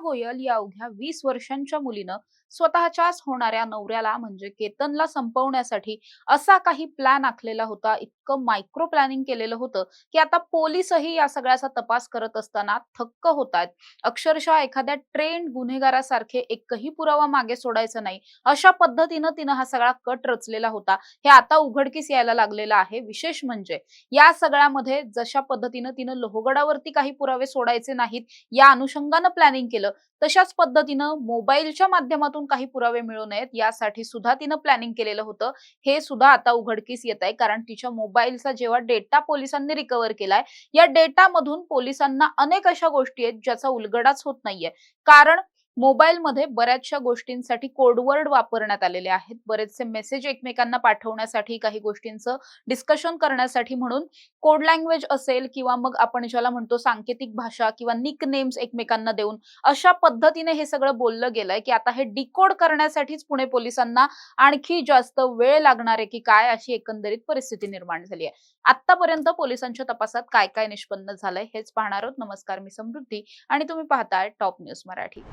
गोयल या अवघ्या 20 वर्षांच्या मुलीनं स्वतःच्याच होणाऱ्या नवऱ्याला म्हणजे केतनला संपवण्यासाठी असा काही प्लॅन आखलेला होता, इतकं मायक्रो प्लॅनिंग केलेलं होतं की आता पोलीसही या सगळ्याचा तपास करत असताना थक्क होतात. अक्षरशः एखाद्या ट्रेंड गुन्हेगारासारखे एकही पुरावा मागे सोडायचा नाही, अशा पद्धतीनं तिनं हा सगळा कट रचलेला होता. हे आता उघडकीस यायला लागलेलं आहे. विशेष म्हणजे या सगळ्यामध्ये जशा पद्धतीनं तिनं लोहगडावरती काही पुरावे सोडायचे नाहीत या अनुषंगानं प्लॅनिंग केलं, तशाच पद्धतीनं मोबाईलच्या माध्यमातून काही पुरावे मिळू नयेत यासाठी सुद्धा तिनं प्लॅनिंग केलेलं होतं. हे सुद्धा आता उघडकीस येत आहे, कारण तिच्या मोबाईलचा जेव्हा डेटा पोलिसांनी रिकव्हर केलाय, या डेटामधून पोलिसांना अनेक अशा गोष्टी आहेत ज्याचा उलगडाच होत नाहीये. कारण मोबाईलमध्ये बऱ्याचशा गोष्टींसाठी कोडवर्ड वापरण्यात आलेले आहेत. बरेचसे मेसेज एकमेकांना पाठवण्यासाठी, काही गोष्टींचं डिस्कशन करण्यासाठी म्हणून कोड लँग्वेज असेल किंवा मग आपण ज्याला म्हणतो सांकेतिक भाषा किंवा निक नेम्स एकमेकांना देऊन अशा पद्धतीने हे सगळं बोललं गेलंय की आता हे डिकोड करण्यासाठीच पुणे पोलिसांना आणखी जास्त वेळ लागणार आहे की काय, अशी एकंदरीत परिस्थिती निर्माण झाली आहे. आतापर्यंत पोलिसांच्या तपासात काय काय निष्पन्न झालंय हेच पाहणार आहोत. नमस्कार, मी समृद्धी आणि तुम्ही पाहताय टॉप न्यूज मराठी.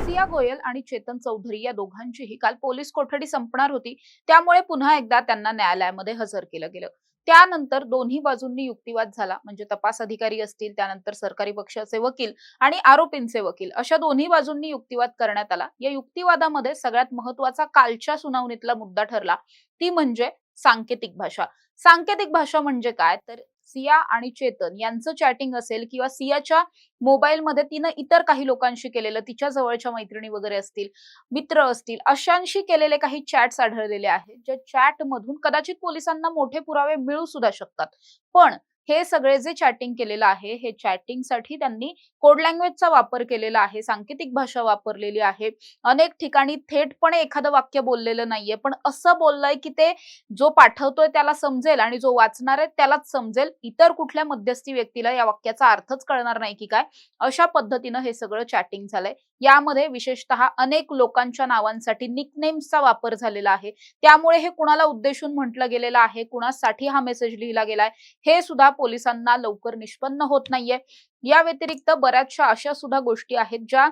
सिया गोयल आणि चेतन चौधरी या दोघांचीही काल पोलीस कोठडी संपणार होती, त्यामुळे पुन्हा एकदा त्यांना न्यायालयामध्ये हजर केलं गेलं. त्यानंतर दोन्ही बाजूंनी युक्तिवाद झाला. म्हणजे तपास अधिकारी असतील, त्यानंतर सरकारी पक्षाचे वकील आणि आरोपींचे वकील अशा दोन्ही बाजूंनी युक्तिवाद करण्यात आला. या युक्तिवादामध्ये सगळ्यात महत्त्वाचा कालच्या सुनावणीतला मुद्दा ठरला, ती म्हणजे सांकेतिक भाषा. सांकेतिक भाषा म्हणजे काय, तर सिया आणि चेतन यांचं चॅटिंग असेल किंवा सियाच्या मोबाईलमध्ये तिनं इतर काही लोकांशी केलेलं, तिच्या जवळच्या मैत्रिणी वगैरे असतील, मित्र असतील, अशांशी केलेले काही चॅट्स आढळलेले आहेत, ज्या चॅट मधून कदाचित पोलिसांना मोठे पुरावे मिळू सुद्धा शकतात. पण हे सगळे जे चॅटिंग केलेलं आहे, हे चॅटिंगसाठी त्यांनी कोड लँग्वेजचा वापर केलेला आहे, सांकेतिक भाषा वापरलेली आहे. अनेक ठिकाणी थेटपणे एखादं वाक्य बोललेलं नाहीये, पण असं बोललंय की ते जो पाठवतोय त्याला समजेल आणि जो वाचणार आहे त्यालाच समजेल. इतर कुठल्या मध्यस्थी व्यक्तीला या वाक्याचा अर्थच कळणार नाही की काय, अशा पद्धतीनं हे सगळं चॅटिंग झालंय. यामध्ये विशेषतः अनेक लोकांच्या नावांसाठी निकनेम्सचा वापर झालेला आहे. त्यामुळे हे कुणाला उद्देशून म्हटलं गेलेलं आहे, कुणासाठी हा मेसेज लिहिला गेलाय, हे सुद्धा पोलिसांना लवकर निष्पन्न होत नाहीये. या व्यतिरिक्त बऱ्याचशा अशा सुद्धा गोष्टी आहेत ज्या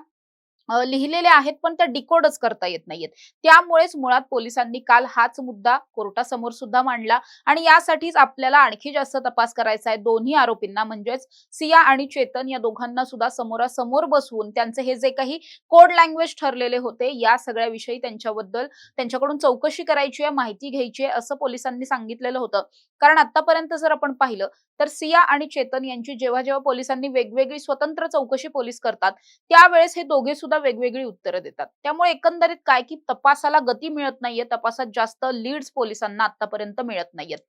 लिहिलेले आहेत, पण त्या डिकोडच करता येत नाहीयेत. त्यामुळेच मुळात पोलिसांनी काल हाच मुद्दा कोर्टासमोर सुद्धा मांडला आणि यासाठीच आपल्याला आणखी जास्त तपास करायचा आहे. दोन्ही आरोपींना म्हणजेच सिया आणि चेतन या दोघांना सुद्धा समोरासमोर बसवून त्यांचे हे जे काही कोड लँग्वेज ठरलेले होते, या सगळ्याविषयी त्यांच्याकडून चौकशी करायची आहे, माहिती घ्यायची आहे, असं पोलिसांनी सांगितलेलं होतं. कारण आतापर्यंत जर आपण पाहिलं तर सिया आणि चेतन यांची जेव्हा जेव्हा पोलिसांनी वेगवेगळी स्वतंत्र चौकशी पोलीस करतात, त्यावेळेस हे दोघे सुद्धा वेगवेगळी उत्तरं देतात. त्यामुळे एकंदरीत काय की तपासाला गती मिळत नाहीये, तपासात जास्त लीड्स पोलिसांना आतापर्यंत मिळत नाहीयेत.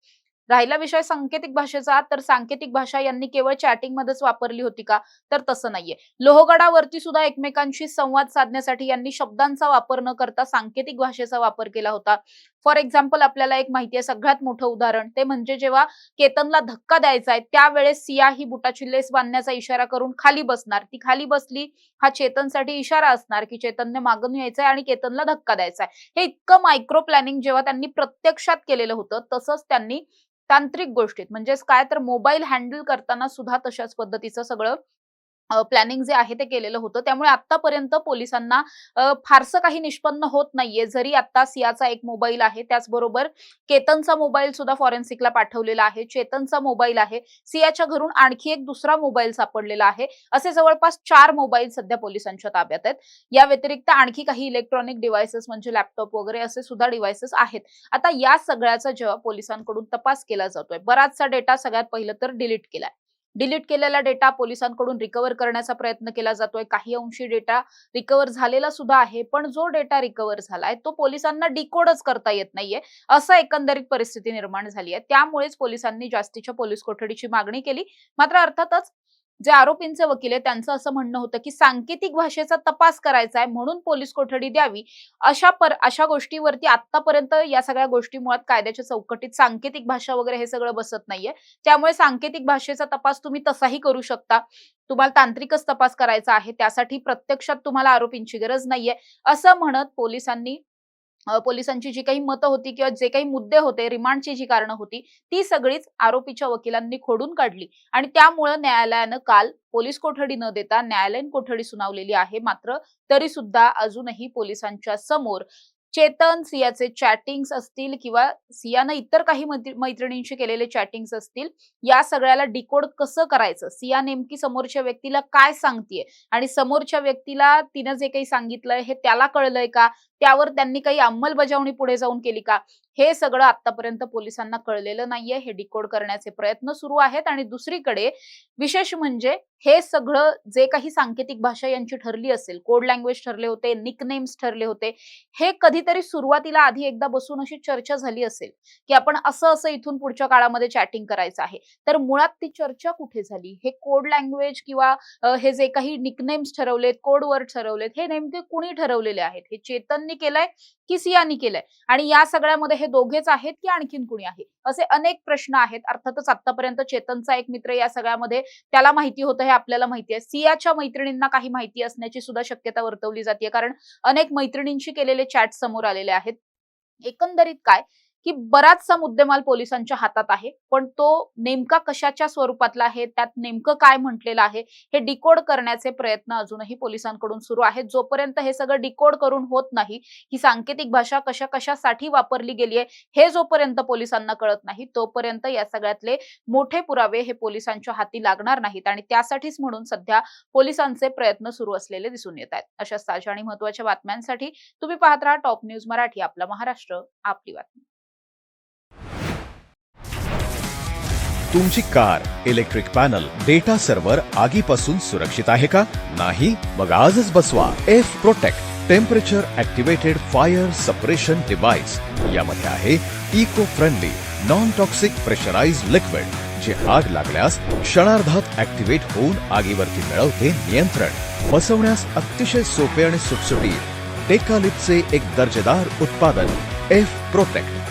राहिला विषय सांकेतिक भाषेचा, तर सांकेतिक भाषा यांनी केवळ चॅटिंग मध्येच वापरली होती का, तर तसं नाहीये. लोहगडावरती सुद्धा एकमेकांशी संवाद साधण्यासाठी यांनी शब्दांचा वापर न करता सांकेतिक भाषेचा वापर केला होता. फॉर एक्झाम्पल, आपल्याला एक माहिती आहे, सगळ्यात मोठं उदाहरण ते म्हणजे जेव्हा केतनला धक्का द्यायचा आहे त्यावेळेस सिया ही बुटाची लेस बांधण्याचा इशारा करून खाली बसणार. ती खाली बसली हा चेतनसाठी इशारा असणार की चेतनने मागून यायचंय आणि केतनला धक्का द्यायचा आहे. हे इतकं मायक्रो प्लॅनिंग जेव्हा त्यांनी प्रत्यक्षात केलेलं होतं, तसंच त्यांनी तांत्रिक गोष्टीत म्हणजेच काय तर मोबाईल हँडल करताना सुद्धा तशाच पद्धतीचं सगळं प्लॅनिंग जे आहे ते केलेलं होतं. त्यामुळे आतापर्यंत पोलिसांना फारसं काही निष्पन्न होत नाहीये. जरी आता सियाचा एक मोबाईल आहे, त्याचबरोबर केतनचा मोबाईल सुद्धा फॉरेन्सिकला पाठवलेला आहे, चेतनचा मोबाईल आहे, सियाच्या घरून आणखी एक दुसरा मोबाईल सापडलेला आहे. असे जवळपास 4 मोबाईल सध्या पोलिसांच्या ताब्यात आहेत. या व्यतिरिक्त आणखी काही इलेक्ट्रॉनिक डिव्हाइसेस म्हणजे लॅपटॉप वगैरे असे सुद्धा डिव्हाइसेस आहेत. आता या सगळ्याचा जेव्हा पोलिसांकडून तपास केला जातोय, बराचसा डेटा सगळ्यात पहिलं तर डिलीट केलाय. डिलीट केलेला डेटा पोलिसांकडून रिकव्हर करण्याचा प्रयत्न केला जातोय. काही अंशी डेटा रिकव्हर झालेला सुद्धा आहे, पण जो डेटा रिकव्हर झालाय तो पोलिसांना डिकोडच करता येत नाहीये, असं एकंदरीत परिस्थिती निर्माण झाली आहे. त्यामुळेच पोलिसांनी जास्तीच्या पोलीस कोठडीची मागणी केली. मात्र अर्थातच जे आरोपींचे वकील आहे त्यांचं असं म्हणणं होतं की सांकेतिक भाषेचा तपास करायचा आहे म्हणून पोलीस कोठडी द्यावी. अशा गोष्टीवरती आतापर्यंत या सगळ्या गोष्टी मुळात कायद्याच्या चौकटीत सांकेतिक भाषा वगैरे हे सगळं बसत नाहीये. त्यामुळे सांकेतिक भाषेचा तपास तुम्ही तसाही करू शकता. तुम्हाला तांत्रिकच तपास करायचा आहे, त्यासाठी प्रत्यक्षात तुम्हाला आरोपींची गरज नाहीये, असं म्हणत पोलिसांनी पोलिसांची जी काही मतं होती किंवा जे काही मुद्दे होते, रिमांडची जी कारणं होती, ती सगळीच आरोपीच्या वकिलांनी खोडून काढली आणि त्यामुळे न्यायालयानं काल पोलीस कोठडी न देता न्यायालयीन कोठडी सुनावलेली आहे. मात्र तरी सुद्धा अजूनही पोलिसांच्या समोर चेतन सियाचे चॅटिंग्स असतील किंवा सियानं इतर काही मैत्रिणींशी केलेले चॅटिंग्स असतील, या सगळ्याला डिकोड कसं करायचं, सिया नेमकी समोरच्या व्यक्तीला काय सांगतेय आणि समोरच्या व्यक्तीला तिनं जे काही सांगितलंय हे त्याला कळलंय का, त्यावर त्यांनी काही अंमलबजावणी पुढे जाऊन केली का, हे सगळं आतापर्यंत पोलिसांना कळलेलं नाहीये. हे डिकोड करण्याचे प्रयत्न सुरू आहेत आणि दुसरीकडे विशेष म्हणजे हे सगळं जे काही सांकेतिक भाषा यांची ठरली असेल, कोड लँग्वेज ठरले होते, निकनेम्स ठरले होते, हे कधीतरी सुरुवातीला आधी एकदा बसून अशी चर्चा झाली असेल की आपण असं इथून पुढच्या काळामध्ये चॅटिंग करायचं आहे. तर मुळात ती चर्चा कुठे झाली? हे कोड लँग्वेज किंवा हे जे काही निकनेम्स ठरवलेत, कोड वर्ड ठरवलेत, हे नेमके कुणी ठरवलेले आहेत? हे चेतननी केलंय की सियानी केलंय? आणि या सगळ्यामध्ये हे दोघेच आहेत की आणखीन कुणी आहे? असे अनेक प्रश्न आहेत. अर्थातच आतापर्यंत चेतनचा एक मित्र या सगळ्यामध्ये, त्याला माहिती होतं हे आपल्याला माहिती आहे. सियाच्या मैत्रिणींना काही माहिती असण्याची सुद्धा शक्यता वर्तवली जाते, कारण अनेक मैत्रिणींशी केलेले चॅट समोर आलेले आहेत. एकंदरीत काय की बराचसा मुद्देमाल पोलिसांच्या हातात आहे, पण तो नेमका कशाच्या स्वरूपातला आहे, त्यात नेमकं काय म्हटलेलं आहे, हे डिकोड करण्याचे प्रयत्न अजूनही पोलिसांकडून सुरू आहेत. जोपर्यंत हे सगळं डिकोड करून होत नाही, ही सांकेतिक भाषा कशासाठी वापरली गेली आहे हे जोपर्यंत पोलिसांना कळत नाही, तोपर्यंत या सगळ्यातले मोठे पुरावे हे पोलिसांच्या हाती लागणार नाहीत आणि त्यासाठीच म्हणून सध्या पोलिसांचे प्रयत्न सुरू असलेले दिसून येत आहेत. अशा ताज्या आणि महत्त्वाच्या बातम्यांसाठी तुम्ही पाहत राहा टॉप न्यूज मराठी. आपला महाराष्ट्र, आपली बातमी. तुमची car, electric panel, data server आगीपासून सुरक्षित आहे का? नाही? मग आजच बसवा F protect temperature activated fire suppression device. यामध्ये आहे eco friendly non toxic pressurised liquid, जे आग लागल्यास क्षणार्धात ऍक्टिव्हेट होऊन आगीवरती मिळवते नियंत्रण. बसवण्यास अतिशय सोपे आणि सुटसुटीत. टेकालिपचे एक दर्जेदार उत्पादन एफ प्रोटेक्ट.